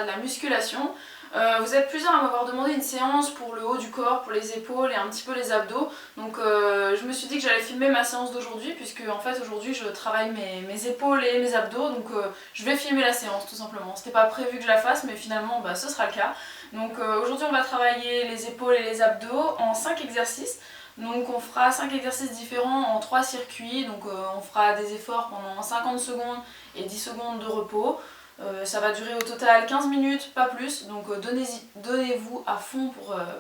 sera de la musculation. Vous êtes plusieurs à m'avoir demandé une séance pour le haut du corps, pour les épaules et un petit peu les abdos. Donc je me suis dit que j'allais filmer ma séance d'aujourd'hui, puisque en fait aujourd'hui je travaille mes épaules et mes abdos. Donc je vais filmer la séance tout simplement. C'était pas prévu que je la fasse, mais finalement ce sera le cas. Donc aujourd'hui on va travailler les épaules et les abdos en 5 exercices. Donc on fera 5 exercices différents en 3 circuits. Donc on fera des efforts pendant 50 secondes et 10 secondes de repos. Ça va durer au total 15 minutes, pas plus, donc donnez-vous à fond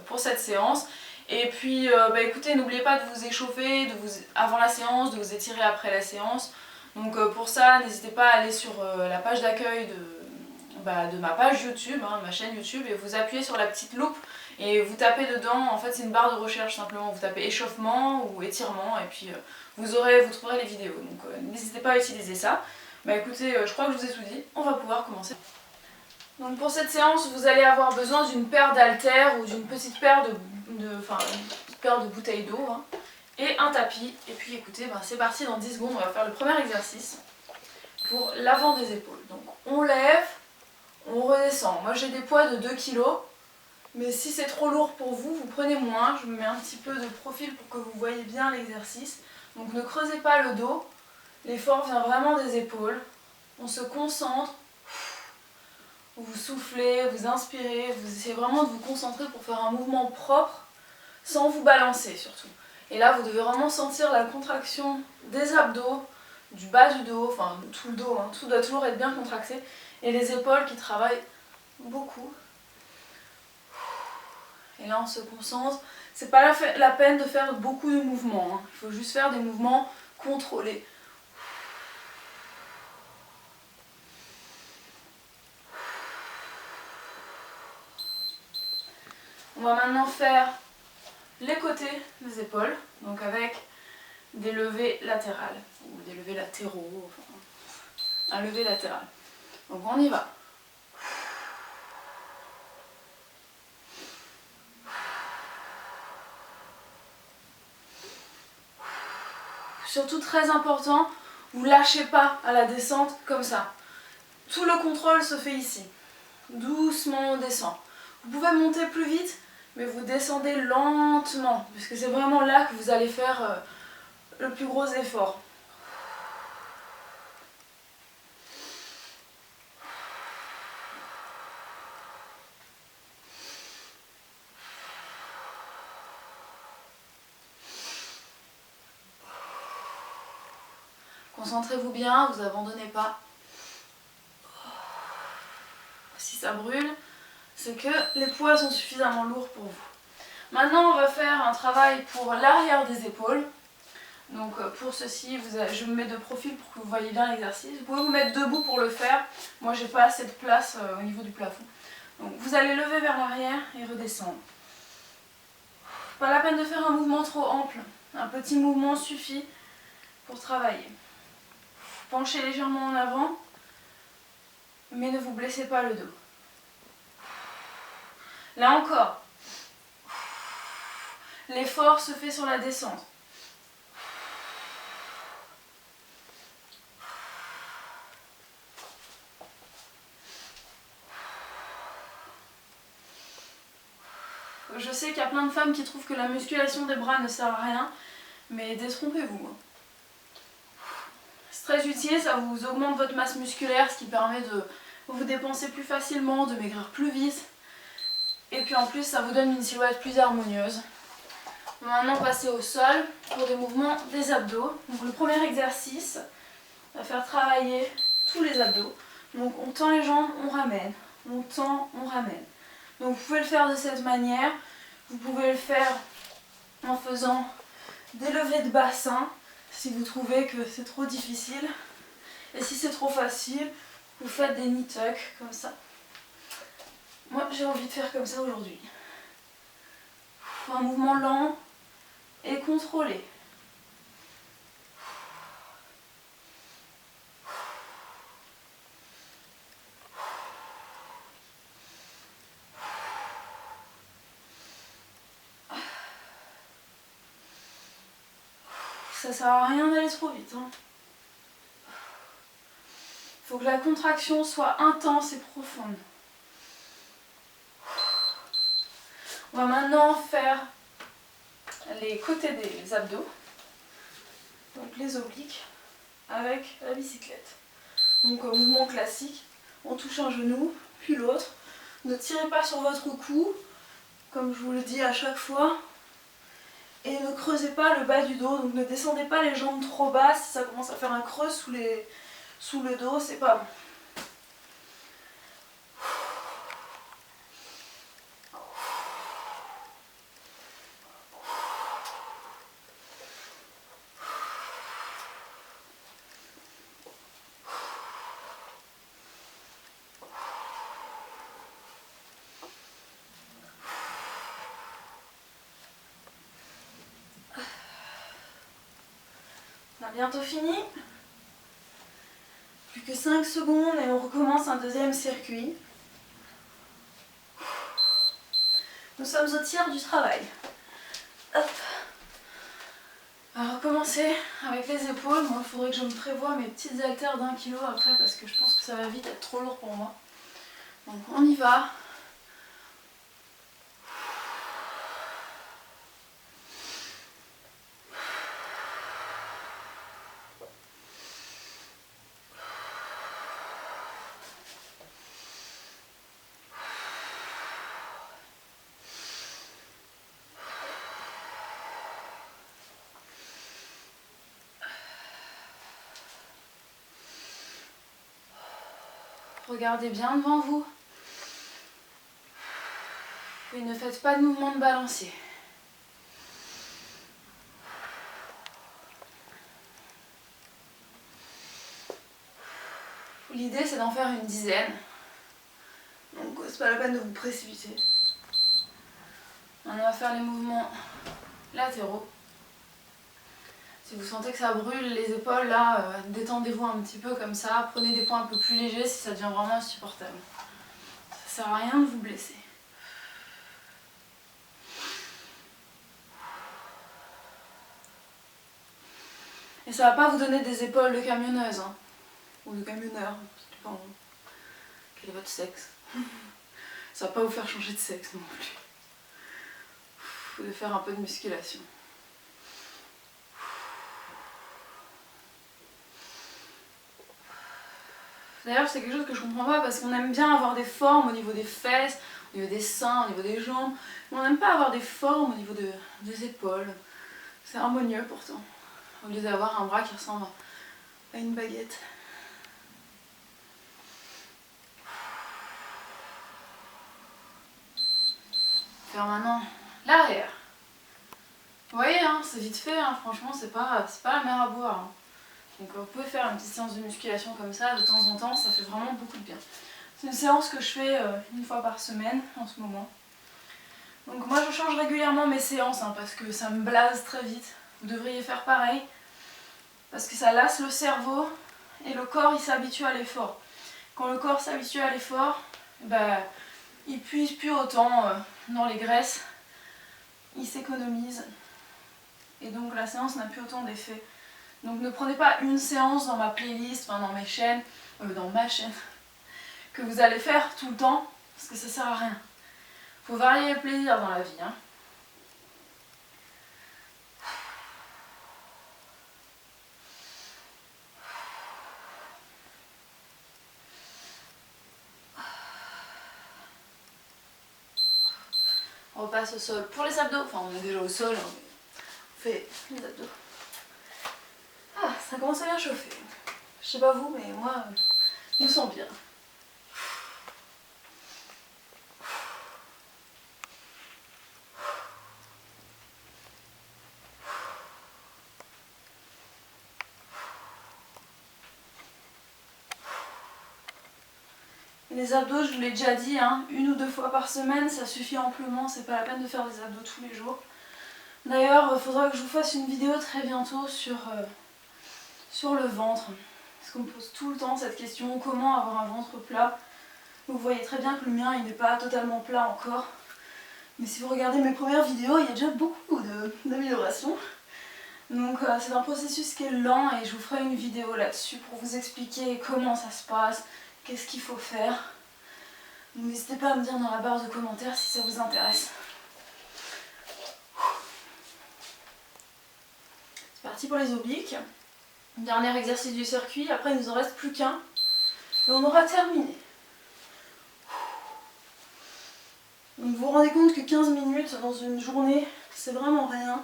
pour cette séance. Et puis écoutez, n'oubliez pas de vous échauffer avant la séance, de vous étirer après la séance. Donc pour ça, n'hésitez pas à aller sur la page d'accueil de ma page YouTube, ma chaîne YouTube, et vous appuyez sur la petite loupe et vous tapez dedans. En fait c'est une barre de recherche simplement, vous tapez échauffement ou étirement et puis vous trouverez les vidéos. Donc n'hésitez pas à utiliser ça. Écoutez, je crois que je vous ai tout dit, on va pouvoir commencer. Donc pour cette séance, vous allez avoir besoin d'une paire d'haltères ou d'une petite paire de bouteilles d'eau et un tapis. Et puis écoutez, c'est parti, dans 10 secondes, on va faire le premier exercice pour l'avant des épaules. Donc on lève, on redescend. Moi j'ai des poids de 2 kg, mais si c'est trop lourd pour vous, vous prenez moins. Je me mets un petit peu de profil pour que vous voyez bien l'exercice. Donc ne creusez pas le dos. L'effort vient vraiment des épaules, on se concentre, vous soufflez, vous inspirez, vous essayez vraiment de vous concentrer pour faire un mouvement propre, sans vous balancer surtout. Et là vous devez vraiment sentir la contraction des abdos, du bas du dos, enfin tout le dos, tout doit toujours être bien contracté, et les épaules qui travaillent beaucoup. Et là on se concentre, c'est pas la peine de faire beaucoup de mouvements, il faut juste faire des mouvements contrôlés. On va maintenant faire les côtés des épaules, donc avec des levées latérales, ou des levées latéraux, enfin, un levé latéral. Donc on y va. Surtout très important, vous lâchez pas à la descente comme ça. Tout le contrôle se fait ici. Doucement on descend. Vous pouvez monter plus vite, mais vous descendez lentement, puisque c'est vraiment là que vous allez faire le plus gros effort. Concentrez-vous bien, vous abandonnez pas. Si ça brûle, c'est que les poids sont suffisamment lourds pour vous. Maintenant on va faire un travail pour l'arrière des épaules. Donc pour ceci, je me mets de profil pour que vous voyez bien l'exercice. Vous pouvez vous mettre debout pour le faire. Moi j'ai pas assez de place au niveau du plafond. Donc vous allez lever vers l'arrière et redescendre. Pas la peine de faire un mouvement trop ample. Un petit mouvement suffit pour travailler. Penchez légèrement en avant, mais ne vous blessez pas le dos. Là encore, l'effort se fait sur la descente. Je sais qu'il y a plein de femmes qui trouvent que la musculation des bras ne sert à rien, mais détrompez-vous. C'est très utile, ça vous augmente votre masse musculaire, ce qui permet de vous dépenser plus facilement, de maigrir plus vite. Et puis en plus, ça vous donne une silhouette plus harmonieuse. On va maintenant passer au sol pour des mouvements des abdos. Donc le premier exercice va faire travailler tous les abdos. Donc on tend les jambes, on ramène, on tend, on ramène. Donc vous pouvez le faire de cette manière. Vous pouvez le faire en faisant des levées de bassin si vous trouvez que c'est trop difficile. Et si c'est trop facile, vous faites des knee tucks comme ça. Moi j'ai envie de faire comme ça aujourd'hui. Un mouvement lent et contrôlé. Ça sert à rien d'aller trop vite. Faut que la contraction soit intense et profonde. On va maintenant faire les côtés des abdos, donc les obliques, avec la bicyclette. Donc mouvement classique, on touche un genou, puis l'autre. Ne tirez pas sur votre cou, comme je vous le dis à chaque fois. Et ne creusez pas le bas du dos, donc ne descendez pas les jambes trop bas. Si ça commence à faire un creux sous le dos, c'est pas bon. On a bientôt fini. Plus que 5 secondes et on recommence un deuxième circuit. Nous sommes au tiers du travail. Hop. On va recommencer avec les épaules. Moi, il faudrait que je me prévoie mes petites haltères d'1 kg après parce que je pense que ça va vite être trop lourd pour moi. Donc on y va. Regardez bien devant vous. Et ne faites pas de mouvement de balancier. L'idée c'est d'en faire une dizaine. Donc c'est pas la peine de vous précipiter. On va faire les mouvements latéraux. Si vous sentez que ça brûle les épaules, là, détendez-vous un petit peu comme ça. Prenez des poids un peu plus légers si ça devient vraiment insupportable. Ça sert à rien de vous blesser. Et ça va pas vous donner des épaules de camionneuse, hein, ou de camionneur, ça dépend quel est votre sexe. Ça va pas vous faire changer de sexe non plus. Vous devez faire un peu de musculation. D'ailleurs c'est quelque chose que je comprends pas parce qu'on aime bien avoir des formes au niveau des fesses, au niveau des seins, au niveau des jambes, mais on n'aime pas avoir des formes au niveau des épaules. C'est harmonieux pourtant, au lieu d'avoir un bras qui ressemble à une baguette. Faire maintenant l'arrière. Vous voyez, hein, c'est vite fait, hein, franchement c'est pas la mer à boire. Hein. Donc vous pouvez faire une petite séance de musculation comme ça de temps en temps, ça fait vraiment beaucoup de bien. C'est une séance que je fais une fois par semaine en ce moment. Donc moi je change régulièrement mes séances hein, parce que ça me blase très vite. Vous devriez faire pareil parce que ça lasse le cerveau et le corps il s'habitue à l'effort. Quand le corps s'habitue à l'effort, bah, il puise plus autant dans les graisses, il s'économise et donc la séance n'a plus autant d'effet. Donc ne prenez pas une séance dans ma playlist, enfin dans mes chaînes, dans ma chaîne, que vous allez faire tout le temps, parce que ça sert à rien. Faut varier le plaisir dans la vie. Hein. On repasse au sol pour les abdos, enfin on est déjà au sol, hein, on fait les abdos. Ah, ça commence à bien chauffer. Je sais pas vous, mais moi, je me sens bien. Les abdos, je vous l'ai déjà dit, hein, 1 ou 2 fois par semaine, ça suffit amplement, c'est pas la peine de faire des abdos tous les jours. D'ailleurs, il faudra que je vous fasse une vidéo très bientôt sur le ventre. Parce qu'on me pose tout le temps cette question, comment avoir un ventre plat. Vous voyez très bien que le mien il n'est pas totalement plat encore. Mais si vous regardez mes premières vidéos, il y a déjà beaucoup d'améliorations. Donc c'est un processus qui est lent et je vous ferai une vidéo là-dessus pour vous expliquer comment ça se passe, qu'est-ce qu'il faut faire. N'hésitez pas à me dire dans la barre de commentaires si ça vous intéresse. parti pour les obliques. Dernier exercice du circuit, après il nous en reste plus qu'un. Et on aura terminé. Donc vous vous rendez compte que 15 minutes dans une journée, c'est vraiment rien.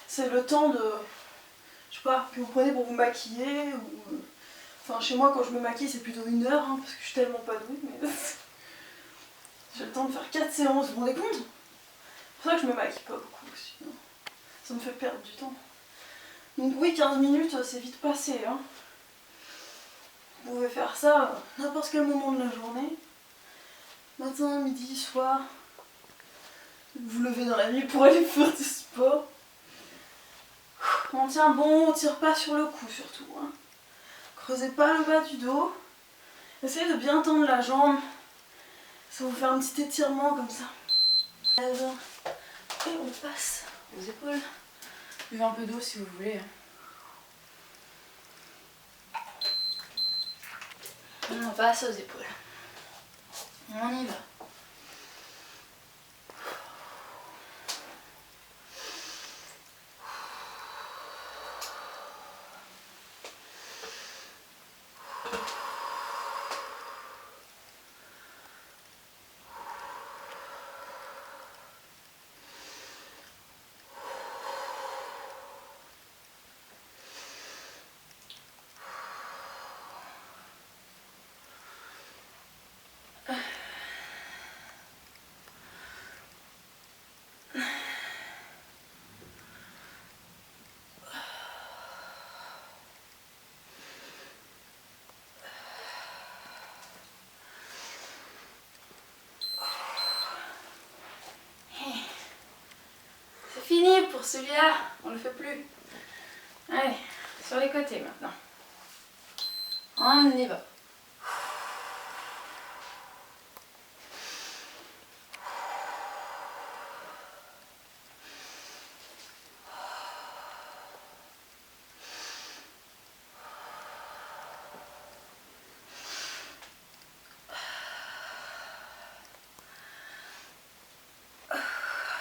C'est le temps de, je sais pas, que vous prenez pour vous maquiller. Ou... Enfin chez moi quand je me maquille c'est plutôt 1 heure, hein, parce que je suis tellement pas douée. Mais... j'ai le temps de faire 4 séances, vous vous rendez compte? C'est pour ça que je me maquille pas beaucoup, sinon ça me fait perdre du temps. Donc oui, 15 minutes c'est vite passé. Hein. Vous pouvez faire ça à n'importe quel moment de la journée. Matin, midi, soir. Vous vous levez dans la nuit pour aller faire du sport. On tient bon, on tire pas sur le cou surtout. Hein. Creusez pas le bas du dos. Essayez de bien tendre la jambe. Ça va vous faire un petit étirement comme ça. Et on passe aux épaules. Buvez un peu d'eau si vous voulez. On passe aux épaules. On y va. Fini pour celui-là, on le fait plus. Allez, sur les côtés maintenant. On y va.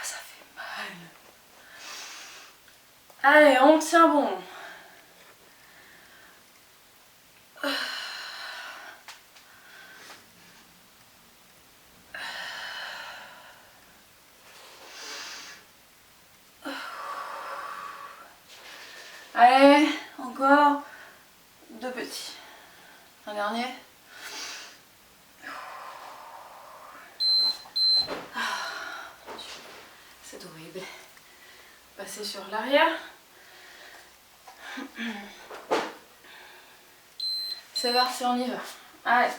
Ça fait mal. Allez, on tient bon. Allez, encore 2 petits. Un dernier. C'est horrible. Passer sur l'arrière. C'est parti, on y va. Allez.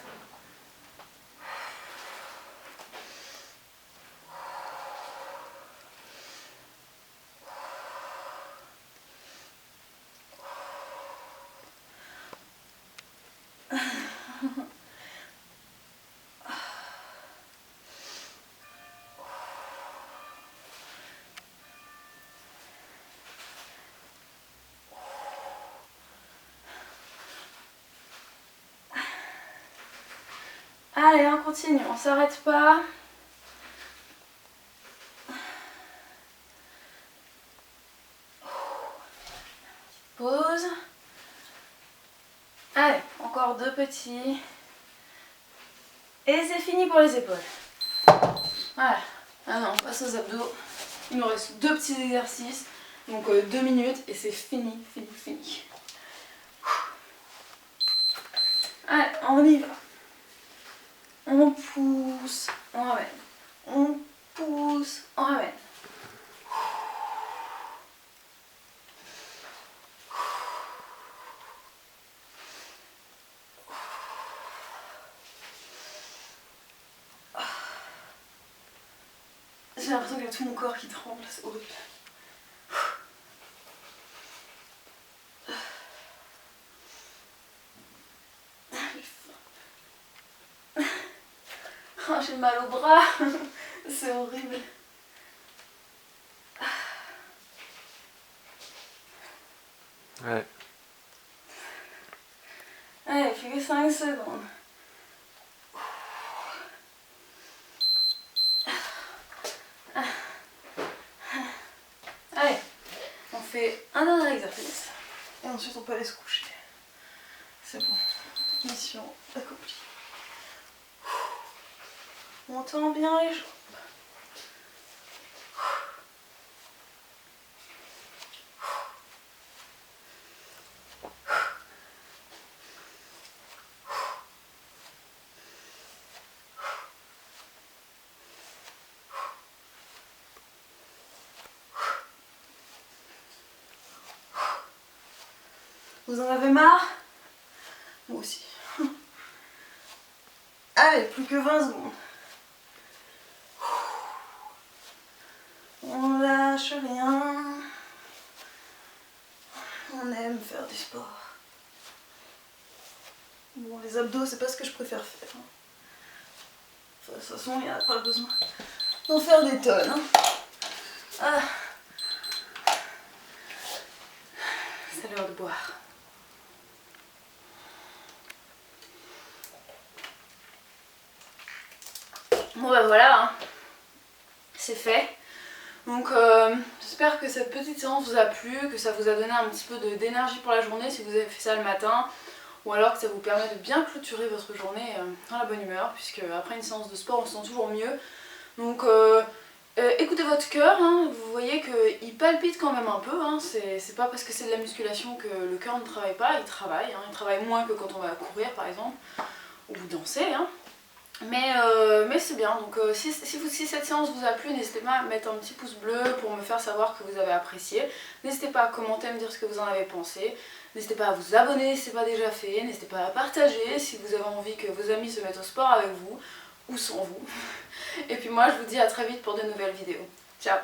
Allez, on continue, on s'arrête pas. Pause. Allez, encore 2 petits. Et c'est fini pour les épaules. Voilà. Maintenant, on passe aux abdos. Il nous reste 2 petits exercices. Donc 2 minutes et c'est fini, fini, fini. Allez, on y va. On pousse, on ramène. On pousse, on ramène. J'ai l'impression qu'il y a tout mon corps qui tremble, c'est horrible. Oh, j'ai mal au bras, c'est horrible. Ouais. Allez, plus que 5 secondes. Allez, on fait un dernier exercice. ensuite on peut aller se coucher. C'est bon, mission accomplie. On tend bien les jambes. Vous en avez marre? Moi aussi. Allez, plus que 20 secondes. On lâche rien. On aime faire du sport. Bon, les abdos, c'est pas ce que je préfère faire. Enfin, de toute façon, il n'y a pas besoin d'en faire des tonnes. Hein. Ah. C'est l'heure de boire. Bon bah voilà, hein. C'est fait. Donc j'espère que cette petite séance vous a plu, que ça vous a donné un petit peu d'énergie pour la journée si vous avez fait ça le matin, ou alors que ça vous permet de bien clôturer votre journée dans la bonne humeur, puisque après une séance de sport on se sent toujours mieux. Donc écoutez votre cœur, hein. Vous voyez qu'il palpite quand même un peu, hein. C'est pas parce que c'est de la musculation que le cœur ne travaille pas, il travaille, hein. Il travaille moins que quand on va courir par exemple, ou danser, hein. Mais c'est bien, donc si cette séance vous a plu, n'hésitez pas à mettre un petit pouce bleu pour me faire savoir que vous avez apprécié. N'hésitez pas à commenter, à me dire ce que vous en avez pensé. N'hésitez pas à vous abonner si ce n'est pas déjà fait. N'hésitez pas à partager si vous avez envie que vos amis se mettent au sport avec vous ou sans vous. Et puis moi je vous dis à très vite pour de nouvelles vidéos. Ciao!